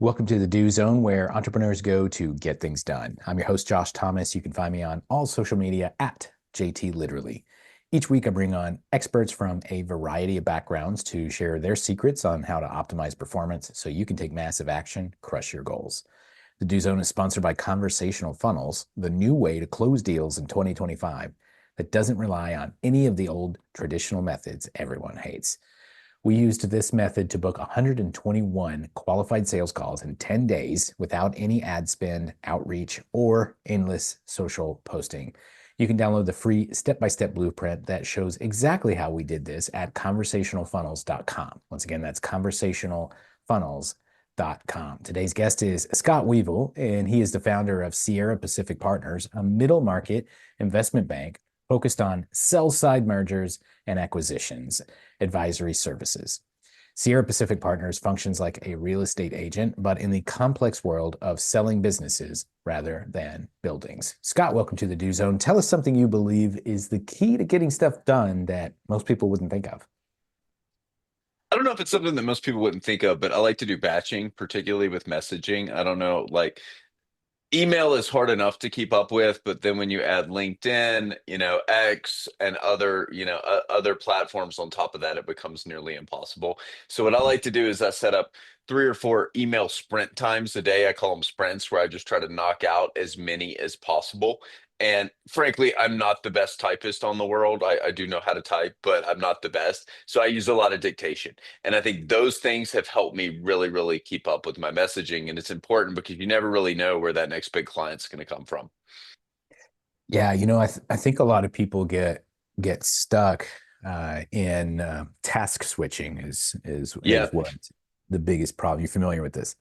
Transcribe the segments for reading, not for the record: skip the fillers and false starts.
Welcome to the Do Zone, where entrepreneurs go to get things done. I'm your host, Josh Thomas. You can find me on all social media at JT Literally. Each week, I bring on experts from a variety of backgrounds to share their secrets on how to optimize performance so you can take massive action, crush your goals. The Do Zone is sponsored by Conversational Funnels, the new way to close deals in 2025 that doesn't rely on any of the old traditional methods everyone hates. We used this method to book 121 qualified sales calls in 10 days without any ad spend, outreach, or endless social posting. You can download the free step-by-step blueprint that shows exactly how we did this at conversationalfunnels.com. Once again, that's conversationalfunnels.com. Today's guest is Scott Weavil, and he is the founder of Sierra Pacific Partners, a middle market investment bank focused on sell-side mergers and acquisitions advisory services. Sierra Pacific Partners functions like a real estate agent, but in the complex world of selling businesses rather than buildings. Scott, welcome to the Do Zone. Tell us something you believe is the key to getting stuff done that most people wouldn't think of. I don't know if it's something that most people wouldn't think of, but I like to do batching, particularly with messaging. I don't know, like email is hard enough to keep up with, but then when you add LinkedIn, X and other, other platforms on top of that, it becomes nearly impossible. So what I like to do is I set up 3 or 4 email sprint times a day. I call them sprints, where I just try to knock out as many as possible. And frankly, I'm not the best typist on the world. I do know how to type, but I'm not the best. So I use a lot of dictation. And I think those things have helped me really, really keep up with my messaging. And it's important because you never really know where that next big client's going to come from. Yeah, I think a lot of people get stuck in task switching is Yeah. what the biggest problem. You're familiar with this.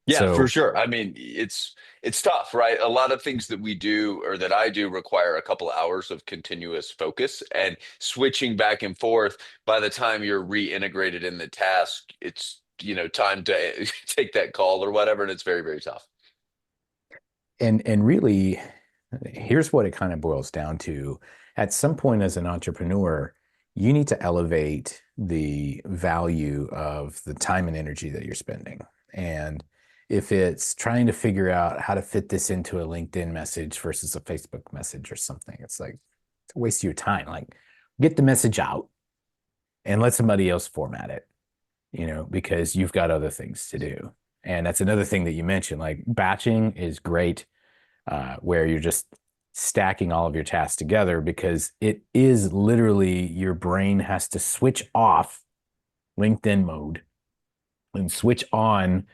Yeah, for So sure. I mean, it's tough, right? A lot of things that we do or that I do require a couple of hours of continuous focus and switching back and forth. By the time you're reintegrated in the task, it's, time to take that call or whatever, and it's very, very tough. and really, here's what it kind of boils down to. At some point as an entrepreneur, you need to elevate the value of the time and energy that you're spending. And if it's trying to figure out how to fit this into a LinkedIn message versus a Facebook message or something, it's like it's a waste of your time. Like, get the message out and let somebody else format it, because you've got other things to do. And that's another thing that you mentioned. Like, batching is great, where you're just stacking all of your tasks together, because it is literally your brain has to switch off LinkedIn mode and switch on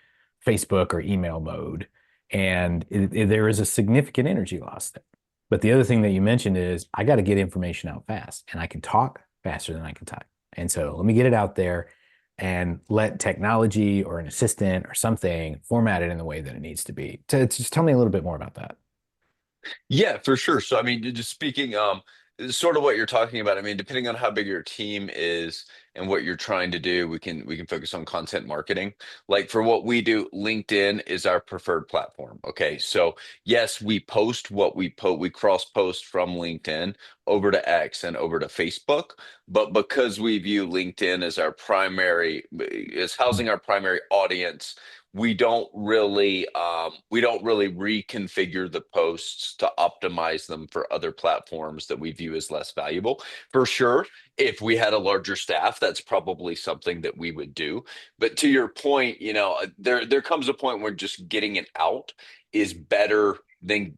Facebook or email mode. And there is a significant energy loss there. But the other thing that you mentioned is I got to get information out fast, and I can talk faster than I can type. And so let me get it out there and let technology or an assistant or something format it in the way that it needs to be. Just tell me a little bit more about that. Yeah, for sure. So, I mean, just speaking, sort of what you're talking about. I mean, depending on how big your team is and what you're trying to do, we can focus on content marketing. Like for what we do, LinkedIn is our preferred platform. Okay, so yes, we post what we cross post from LinkedIn over to X and over to Facebook, but because we view LinkedIn as our primary, as housing our primary audience, we don't really reconfigure the posts to optimize them for other platforms that we view as less valuable. For sure, if we had a larger staff, that's probably something that we would do. But to your point, there comes a point where just getting it out is better than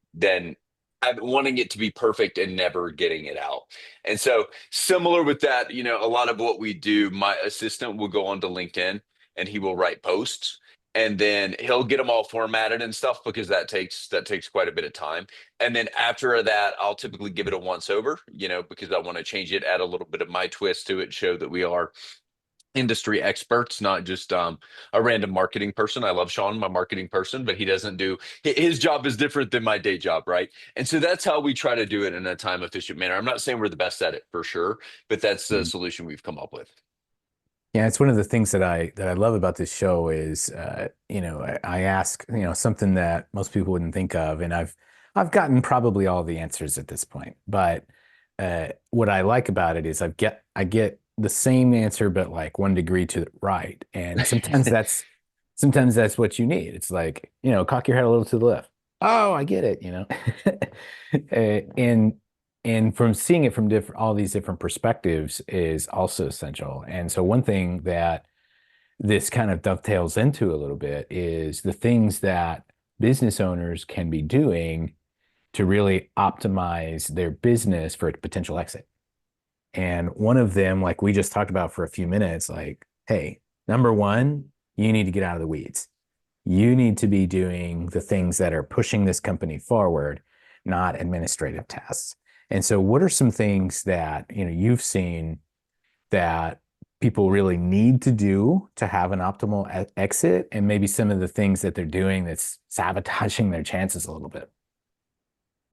wanting it to be perfect and never getting it out. And so similar with that, a lot of what we do, my assistant will go onto LinkedIn and he will write posts, and then he'll get them all formatted and stuff because that takes quite a bit of time. And then after that, I'll typically give it a once over, because I want to change it, add a little bit of my twist to it, show that we are industry experts, not just a random marketing person. I love Sean, my marketing person, but he doesn't do his job is different than my day job, right? And so that's how we try to do it in a time efficient manner. I'm not saying we're the best at it for sure, but that's the solution we've come up with. Yeah, it's one of the things that I love about this show is, I ask, something that most people wouldn't think of, and I've gotten probably all the answers at this point. But what I like about it is I get the same answer, but like 1 degree to the right, and sometimes sometimes that's what you need. It's like, cock your head a little to the left. Oh, I get it. And from seeing it from different all these different perspectives is also essential. And so one thing that this kind of dovetails into a little bit is the things that business owners can be doing to really optimize their business for a potential exit. And one of them, like we just talked about for a few minutes, like, hey, number one, you need to get out of the weeds. You need to be doing the things that are pushing this company forward, not administrative tasks. And so what are some things that, you've seen that people really need to do to have an optimal exit, and maybe some of the things that they're doing that's sabotaging their chances a little bit?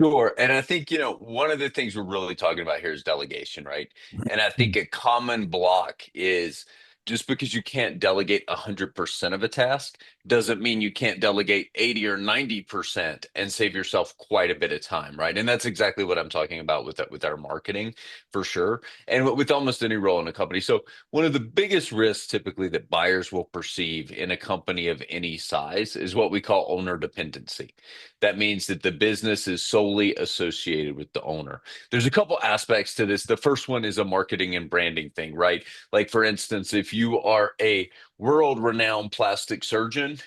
Sure. And I think, one of the things we're really talking about here is delegation, right? And I think a common block is just because you can't delegate 100% of a task doesn't mean you can't delegate 80 or 90% and save yourself quite a bit of time, right? And that's exactly what I'm talking about with our marketing for sure. And with almost any role in a company. So one of the biggest risks typically that buyers will perceive in a company of any size is what we call owner dependency. That means that the business is solely associated with the owner. There's a couple aspects to this. The first one is a marketing and branding thing, right? Like, for instance, if you are a world renowned plastic surgeon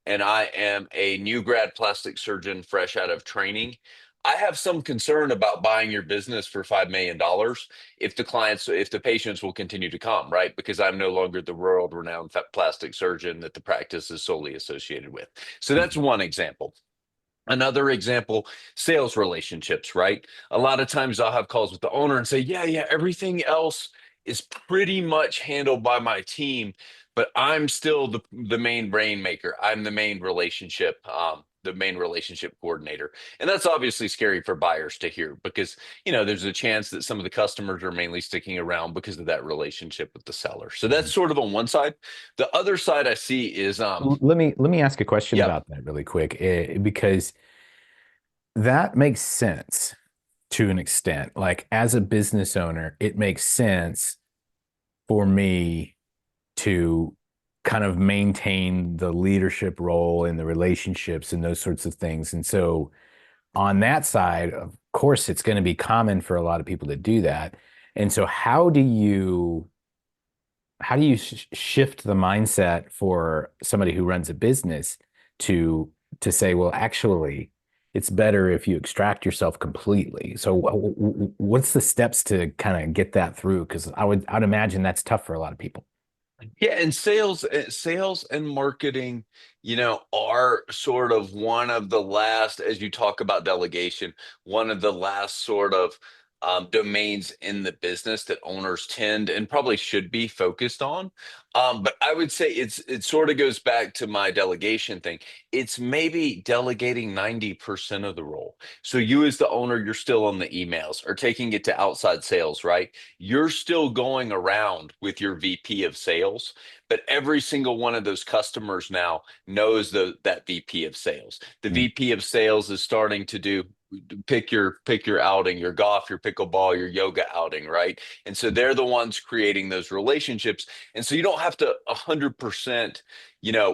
and I am a new grad plastic surgeon fresh out of training, I have some concern about buying your business for $5 million if the patients will continue to come, right? Because I'm no longer the world renowned plastic surgeon that the practice is solely associated with. So that's one example. Another example, sales relationships, right? A lot of times I'll have calls with the owner and say, yeah, everything else is pretty much handled by my team, but I'm still the main brain maker. I'm the main relationship coordinator. And that's obviously scary for buyers to hear because, there's a chance that some of the customers are mainly sticking around because of that relationship with the seller. So that's Mhm. sort of on one side. The other side I see is, Let me ask a question yep. about that really quick, because that makes sense to an extent. Like as a business owner, it makes sense for me to kind of maintain the leadership role and the relationships and those sorts of things. And so on that side, of course, it's going to be common for a lot of people to do that. And so how do you shift the mindset for somebody who runs a business to say, well, actually, it's better if you extract yourself completely. So what's the steps to kind of get that through? Because I'd imagine that's tough for a lot of people. Yeah, and sales and marketing, are sort of one of the last, as you talk about delegation, one of the last sort of domains in the business that owners tend and probably should be focused on. But I would say it sort of goes back to my delegation thing. It's maybe delegating 90% of the role. So you as the owner, you're still on the emails or taking it to outside sales, right? You're still going around with your VP of sales, but every single one of those customers now knows that VP of sales. The Mm. VP of sales is starting to do pick your outing, your golf, your pickleball, your yoga outing, right? And so they're the ones creating those relationships. And so you don't have to 100%,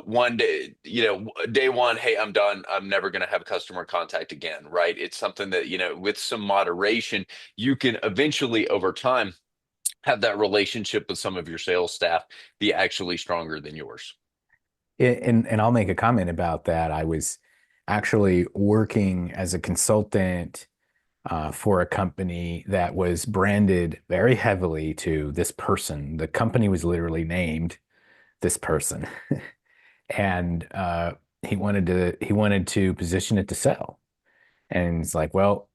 one day, day one, hey, I'm done. I'm never going to have customer contact again, right? It's something that, with some moderation, you can eventually over time have that relationship with some of your sales staff be actually stronger than yours. And I'll make a comment about that. I was actually working as a consultant for a company that was branded very heavily to this person. The company was literally named this person, and he wanted to position it to sell. And it's like, well,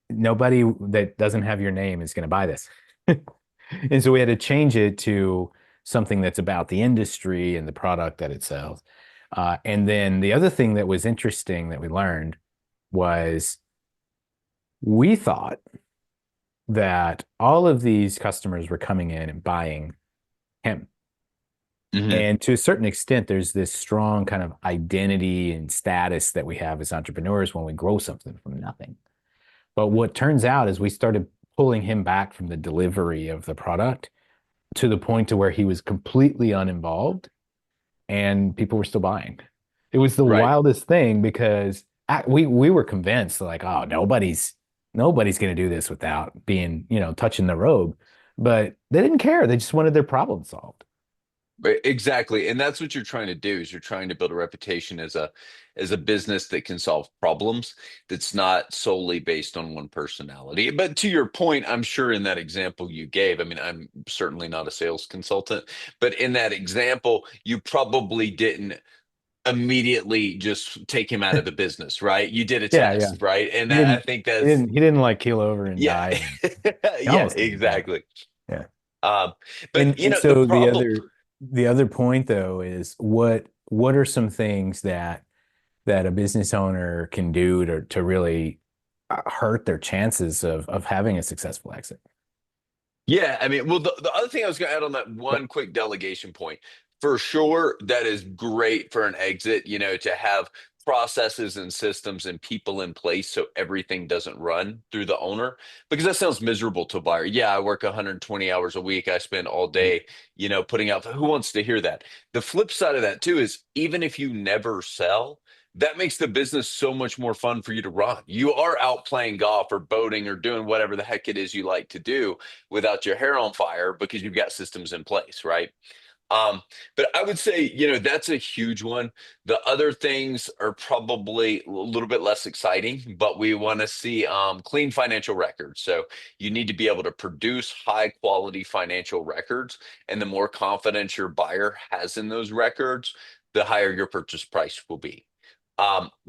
nobody that doesn't have your name is going to buy this. And so we had to change it to something that's about the industry and the product that it sells. And then the other thing that was interesting that we learned was we thought that all of these customers were coming in and buying him. Hmm. And to a certain extent, there's this strong kind of identity and status that we have as entrepreneurs when we grow something from nothing. But what turns out is we started pulling him back from the delivery of the product to the point to where he was completely uninvolved. and people were still buying. It was the Right. wildest thing because we were convinced like, oh, nobody's going to do this without being, touching the robe. But they didn't care. They just wanted their problem solved. Right, exactly. And that's what you're trying to do is you're trying to build a reputation as a business that can solve problems that's not solely based on one personality. But to your point, I'm sure in that example you gave, I mean, I'm certainly not a sales consultant, but in that example, you probably didn't immediately just take him out of the business, right? You did a Yeah, yeah. test, right? And He that, I didn't think he that's didn't he didn't like keel over and yeah. die. And he Yeah, almost did. Yeah. exactly. Yeah. Um, but And the so problem. the other point though is what are some things that a business owner can do to really hurt their chances of having a successful exit? Yeah, I mean, well, the other thing I was going to add on that Yep. one quick delegation point, for sure, that is great for an exit, to have processes and systems and people in place so everything doesn't run through the owner, because that sounds miserable to a buyer. Yeah, I work 120 hours a week. I spend all day, putting out, who wants to hear that? The flip side of that too is even if you never sell, that makes the business so much more fun for you to run. You are out playing golf or boating or doing whatever the heck it is you like to do without your hair on fire because you've got systems in place, right? Um, but I would say, that's a huge one. The other things are probably a little bit less exciting, but we want to see clean financial records. So you need to be able to produce high quality financial records. And the more confidence your buyer has in those records, the higher your purchase price will be.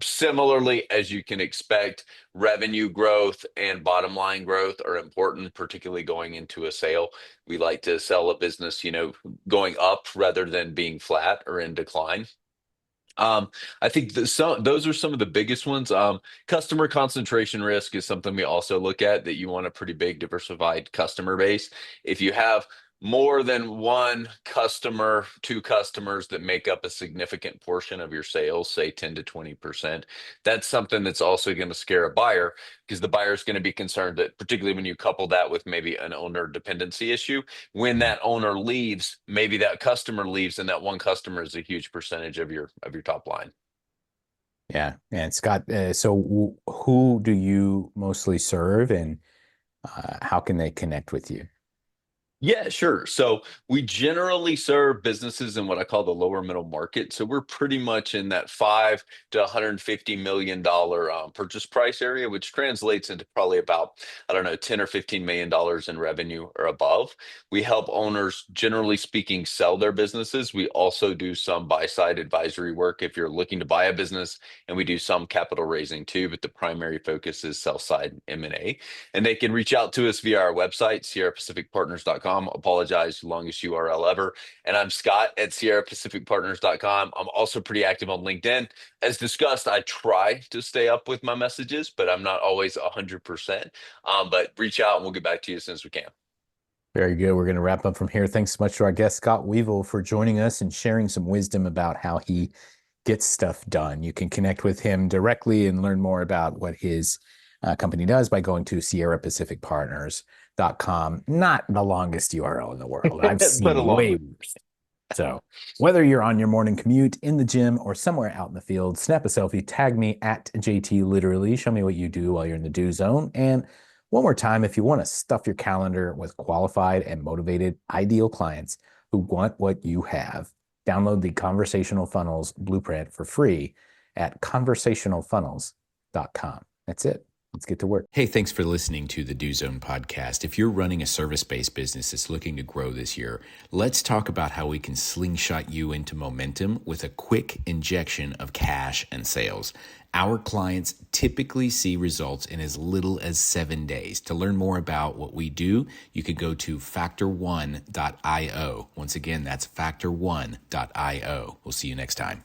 Similarly, as you can expect, revenue growth and bottom line growth are important, particularly going into a sale. We like to sell a business, going up rather than being flat or in decline. Um, I think those are some of the biggest ones. Customer concentration risk is something we also look at, that you want a pretty big diversified customer base. If you have more than one customer, two customers that make up a significant portion of your sales, say 10 to 20%, that's something that's also going to scare a buyer, because the buyer is going to be concerned that, particularly when you couple that with maybe an owner dependency issue, when that owner leaves, maybe that customer leaves, and that one customer is a huge percentage of your top line. Yeah. And Scott, so who do you mostly serve and how can they connect with you? Yeah, sure. So we generally serve businesses in what I call the lower middle market. So we're pretty much in that $5 to $150 million purchase price area, which translates into probably about, I don't know, 10 or $15 million in revenue or above. We help owners, generally speaking, sell their businesses. We also do some buy side advisory work if you're looking to buy a business, and we do some capital raising too. But the primary focus is sell side M&A, and they can reach out to us via our website, sierrapacificpartners.com. Apologize, longest URL ever. And I'm Scott at sierrapacificpartners.com. I'm also pretty active on LinkedIn. As discussed, I try to stay up with my messages, but I'm not always 100%. But reach out and we'll get back to you as soon as we can. Very good. We're going to wrap up from here. Thanks so much to our guest, Scott Weavil, for joining us and sharing some wisdom about how he gets stuff done. You can connect with him directly and learn more about what his company does by going to sierrapacificpartners.com. Not the longest URL in the world. I've But a seen long way one. worse. So, whether you're on your morning commute, in the gym, or somewhere out in the field, snap a selfie, tag me at JT Literally. Show me what you do while you're in the do zone. And one more time, if you want to stuff your calendar with qualified and motivated ideal clients who want what you have, download the Conversational Funnels Blueprint for free at conversationalfunnels.com. That's it. Let's get to work. Hey, thanks for listening to the Do Zone podcast. If you're running a service-based business that's looking to grow this year, let's talk about how we can slingshot you into momentum with a quick injection of cash and sales. Our clients typically see results in as little as 7 days. To learn more about what we do, you could go to factor1.io. Once again, that's factor1.io. We'll see you next time.